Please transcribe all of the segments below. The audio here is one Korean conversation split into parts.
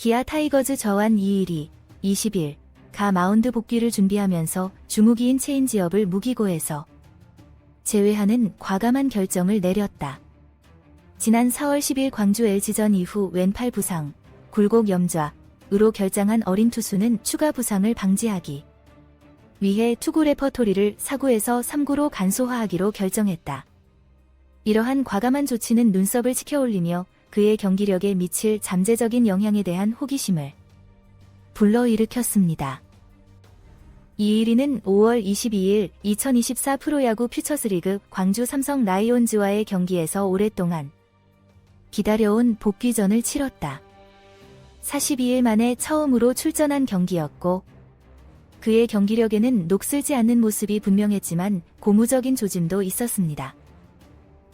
기아 타이거즈 저완 이일이 20일 가 마운드 복귀를 준비하면서 주무기인 체인지업을 무기고에서 제외하는 과감한 결정을 내렸다. 지난 4월 10일 광주 LG전 이후 왼팔 부상, 굴곡 염좌으로 결장한 어린 투수는 추가 부상을 방지하기 위해 투구 레퍼토리를 4구에서 3구로 간소화하기로 결정했다. 이러한 과감한 조치는 눈썹을 치켜올리며 그의 경기력에 미칠 잠재적인 영향에 대한 호기심을 불러일으켰습니다. 이일이는 5월 22일 2024 프로야구 퓨처스리그 광주 삼성 라이온즈와의 경기에서 오랫동안 기다려온 복귀전을 치렀다. 42일 만에 처음으로 출전한 경기였고 그의 경기력에는 녹슬지 않는 모습이 분명했지만 고무적인 조짐도 있었습니다.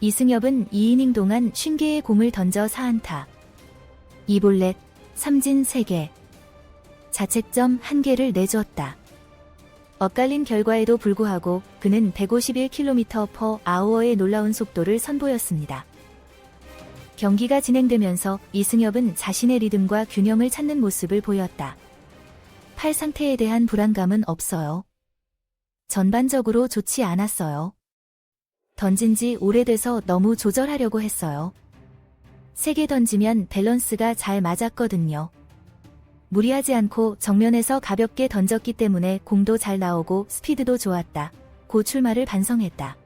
이승엽은 2이닝 동안 50개의 공을 던져 4안타, 2볼넷, 3진 3개, 자책점 1개를 내주었다. 엇갈린 결과에도 불구하고 그는 151km/h의 놀라운 속도를 선보였습니다. 경기가 진행되면서 이승엽은 자신의 리듬과 균형을 찾는 모습을 보였다. 팔 상태에 대한 불안감은 없어요. 전반적으로 좋지 않았어요. 던진 지 오래돼서 너무 조절하려고 했어요. 세게 던지면 밸런스가 잘 맞았거든요. 무리하지 않고 정면에서 가볍게 던졌기 때문에 공도 잘 나오고 스피드도 좋았다. 고 출마를 반성했다.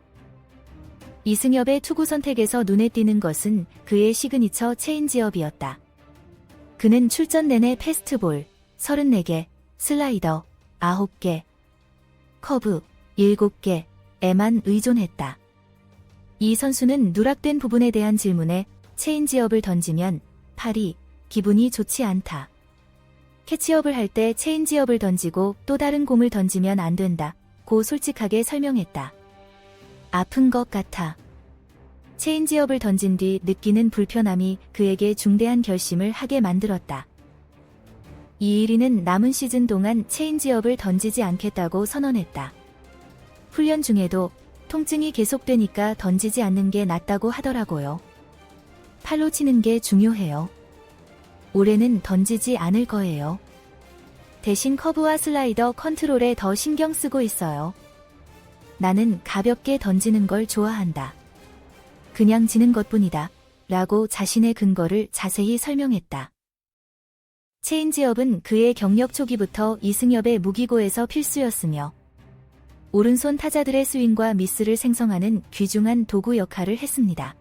이승엽의 투구 선택에서 눈에 띄는 것은 그의 시그니처 체인지업이었다. 그는 출전 내내 패스트볼 34개, 슬라이더 9개, 커브 7개에만 의존했다. 이 선수는 누락된 부분에 대한 질문에 체인지업을 던지면 팔이 기분이 좋지 않다. 캐치업을 할 때 체인지업을 던지고 또 다른 공을 던지면 안 된다. 고 솔직하게 설명했다. 아픈 것 같아. 체인지업을 던진 뒤 느끼는 불편함이 그에게 중대한 결심을 하게 만들었다. 이일이는 남은 시즌 동안 체인지업을 던지지 않겠다고 선언했다. 훈련 중에도 통증이 계속되니까 던지지 않는 게 낫다고 하더라고요. 팔로 치는 게 중요해요. 올해는 던지지 않을 거예요. 대신 커브와 슬라이더 컨트롤에 더 신경 쓰고 있어요. 나는 가볍게 던지는 걸 좋아한다. 그냥 지는 것뿐이다. 라고 자신의 근거를 자세히 설명했다. 체인지업은 그의 경력 초기부터 이승엽의 무기고에서 필수였으며 오른손 타자들의 스윙과 미스를 생성하는 귀중한 도구 역할을 했습니다.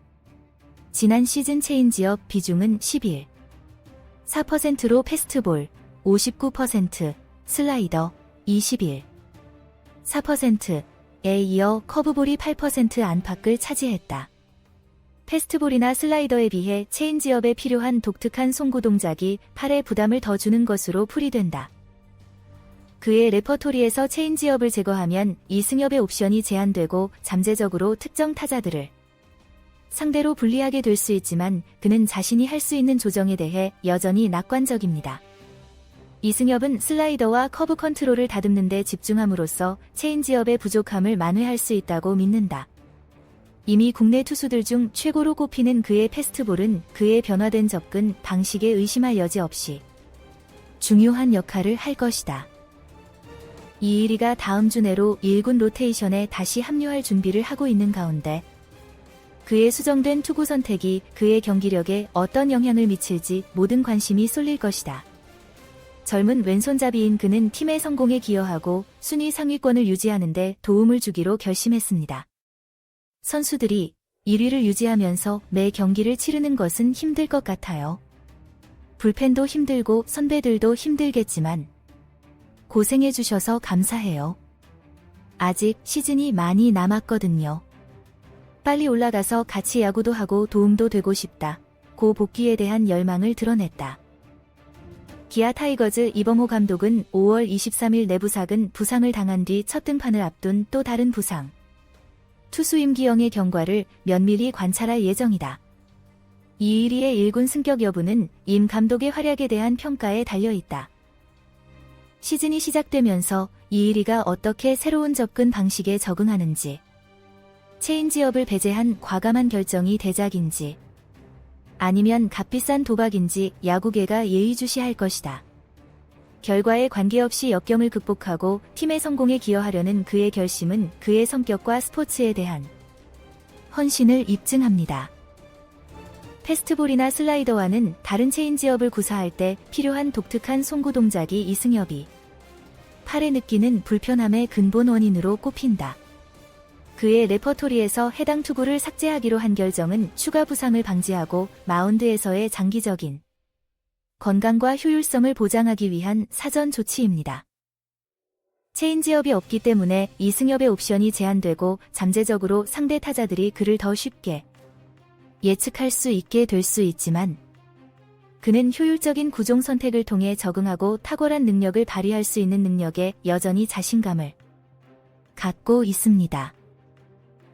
지난 시즌 체인지업 비중은 11.4%로 패스트볼 59%, 슬라이더 21.4%에 이어 커브볼이 8% 안팎을 차지했다. 패스트볼이나 슬라이더에 비해 체인지업에 필요한 독특한 송구 동작이 팔에 부담을 더 주는 것으로 풀이된다. 그의 레퍼토리에서 체인지업을 제거하면 이승엽의 옵션이 제한되고 잠재적으로 특정 타자들을 상대로 불리하게 될 수 있지만 그는 자신이 할 수 있는 조정에 대해 여전히 낙관적입니다. 이승엽은 슬라이더와 커브 컨트롤을 다듬는 데 집중함으로써 체인지업의 부족함을 만회할 수 있다고 믿는다. 이미 국내 투수들 중 최고로 꼽히는 그의 패스트볼은 그의 변화된 접근 방식에 의심할 여지 없이 중요한 역할을 할 것이다. 이일이가 다음 주 내로 1군 로테이션에 다시 합류할 준비를 하고 있는 가운데 그의 수정된 투구 선택이 그의 경기력에 어떤 영향을 미칠지 모든 관심이 쏠릴 것이다. 젊은 왼손잡이인 그는 팀의 성공에 기여하고 순위 상위권을 유지하는 데 도움을 주기로 결심했습니다. 선수들이 1위를 유지하면서 매 경기를 치르는 것은 힘들 것 같아요. 불펜도 힘들고 선배들도 힘들겠지만 고생해주셔서 감사해요. 아직 시즌이 많이 남았거든요. 빨리 올라가서 같이 야구도 하고 도움도 되고 싶다. 고 복귀에 대한 열망을 드러냈다. 기아 타이거즈 이범호 감독은 5월 23일 내부삭은 부상을 당한 뒤 첫 등판을 앞둔 또 다른 부상. 투수 임기영의 경과를 면밀히 관찰할 예정이다. 이일이의 1군 승격 여부는 임 감독의 활약에 대한 평가에 달려있다. 시즌이 시작되면서 이일이가 어떻게 새로운 접근 방식에 적응하는지, 체인지업을 배제한 과감한 결정이 대작인지, 아니면 값비싼 도박인지 야구계가 예의주시할 것이다. 결과에 관계없이 역경을 극복하고 팀의 성공에 기여하려는 그의 결심은 그의 성격과 스포츠에 대한 헌신을 입증합니다. 패스트볼이나 슬라이더와는 다른 체인지업을 구사할 때 필요한 독특한 송구 동작이 이승엽이 팔에 느끼는 불편함의 근본 원인으로 꼽힌다. 그의 레퍼토리에서 해당 투구를 삭제하기로 한 결정은 추가 부상을 방지하고 마운드에서의 장기적인 건강과 효율성을 보장하기 위한 사전 조치입니다. 체인지업이 없기 때문에 이승엽의 옵션이 제한되고 잠재적으로 상대 타자들이 그를 더 쉽게 예측할 수 있게 될 수 있지만 그는 효율적인 구종 선택을 통해 적응하고 탁월한 능력을 발휘할 수 있는 능력에 여전히 자신감을 갖고 있습니다.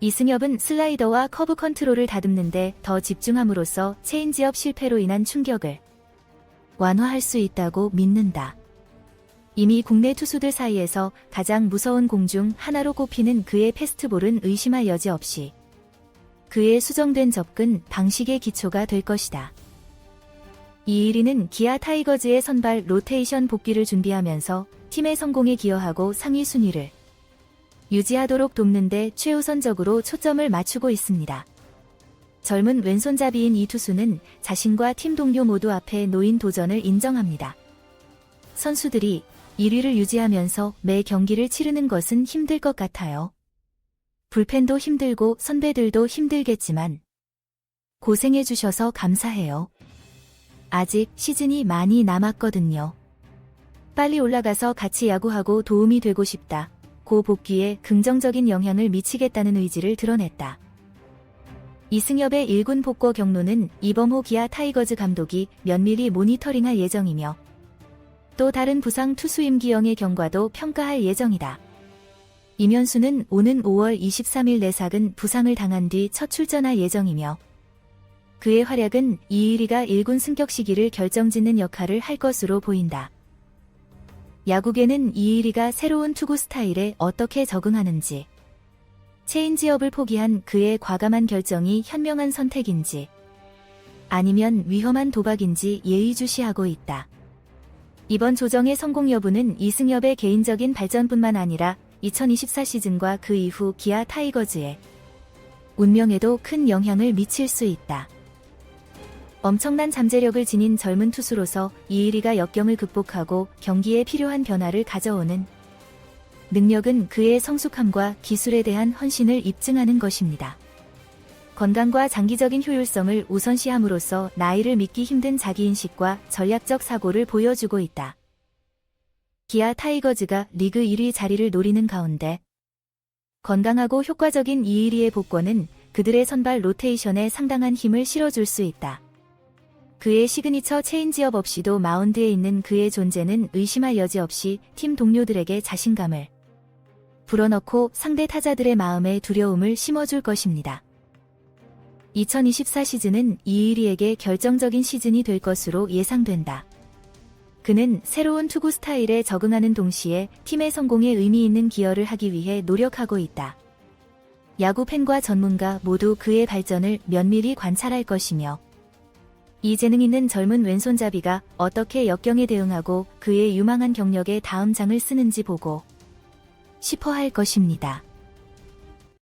이승엽은 슬라이더와 커브 컨트롤을 다듬는데 더 집중함으로써 체인지업 실패로 인한 충격을 완화할 수 있다고 믿는다. 이미 국내 투수들 사이에서 가장 무서운 공 중 하나로 꼽히는 그의 패스트볼은 의심할 여지 없이 그의 수정된 접근 방식의 기초가 될 것이다. 이일이는 기아 타이거즈의 선발 로테이션 복귀를 준비하면서 팀의 성공에 기여하고 상위 순위를 유지하도록 돕는 데 최우선적으로 초점을 맞추고 있습니다. 젊은 왼손잡이인 이 투수는 자신과 팀 동료 모두 앞에 놓인 도전을 인정합니다. 선수들이 1위를 유지하면서 매 경기를 치르는 것은 힘들 것 같아요. 불펜도 힘들고 선배들도 힘들겠지만 고생해주셔서 감사해요. 아직 시즌이 많이 남았거든요. 빨리 올라가서 같이 야구하고 도움이 되고 싶다. 고 복귀에 긍정적인 영향을 미치겠다는 의지를 드러냈다. 이승엽의 1군 복귀 경로는 이범호 기아 타이거즈 감독이 면밀히 모니터링할 예정이며 또 다른 부상 투수 임기영의 경과도 평가할 예정이다. 임현수는 오는 5월 23일 내삭은 부상을 당한 뒤 첫 출전할 예정이며 그의 활약은 이일이가 1군 승격 시기를 결정짓는 역할을 할 것으로 보인다. 야구계는 이일이가 새로운 투구 스타일에 어떻게 적응하는지, 체인지업을 포기한 그의 과감한 결정이 현명한 선택인지, 아니면 위험한 도박인지 예의주시하고 있다. 이번 조정의 성공 여부는 이승엽의 개인적인 발전뿐만 아니라 2024 시즌과 그 이후 기아 타이거즈의 운명에도 큰 영향을 미칠 수 있다. 엄청난 잠재력을 지닌 젊은 투수로서 이일이가 역경을 극복하고 경기에 필요한 변화를 가져오는 능력은 그의 성숙함과 기술에 대한 헌신을 입증하는 것입니다. 건강과 장기적인 효율성을 우선시함으로써 나이를 믿기 힘든 자기인식과 전략적 사고를 보여주고 있다. 기아 타이거즈가 리그 1위 자리를 노리는 가운데 건강하고 효과적인 이일이의 복권은 그들의 선발 로테이션에 상당한 힘을 실어줄 수 있다. 그의 시그니처 체인지업 없이도 마운드에 있는 그의 존재는 의심할 여지 없이 팀 동료들에게 자신감을 불어넣고 상대 타자들의 마음에 두려움을 심어줄 것입니다. 2024 시즌은 이일이에게 결정적인 시즌이 될 것으로 예상된다. 그는 새로운 투구 스타일에 적응하는 동시에 팀의 성공에 의미 있는 기여를 하기 위해 노력하고 있다. 야구 팬과 전문가 모두 그의 발전을 면밀히 관찰할 것이며 이 재능 있는 젊은 왼손잡이가 어떻게 역경에 대응하고 그의 유망한 경력에 다음 장을 쓰는지 보고 싶어 할 것입니다.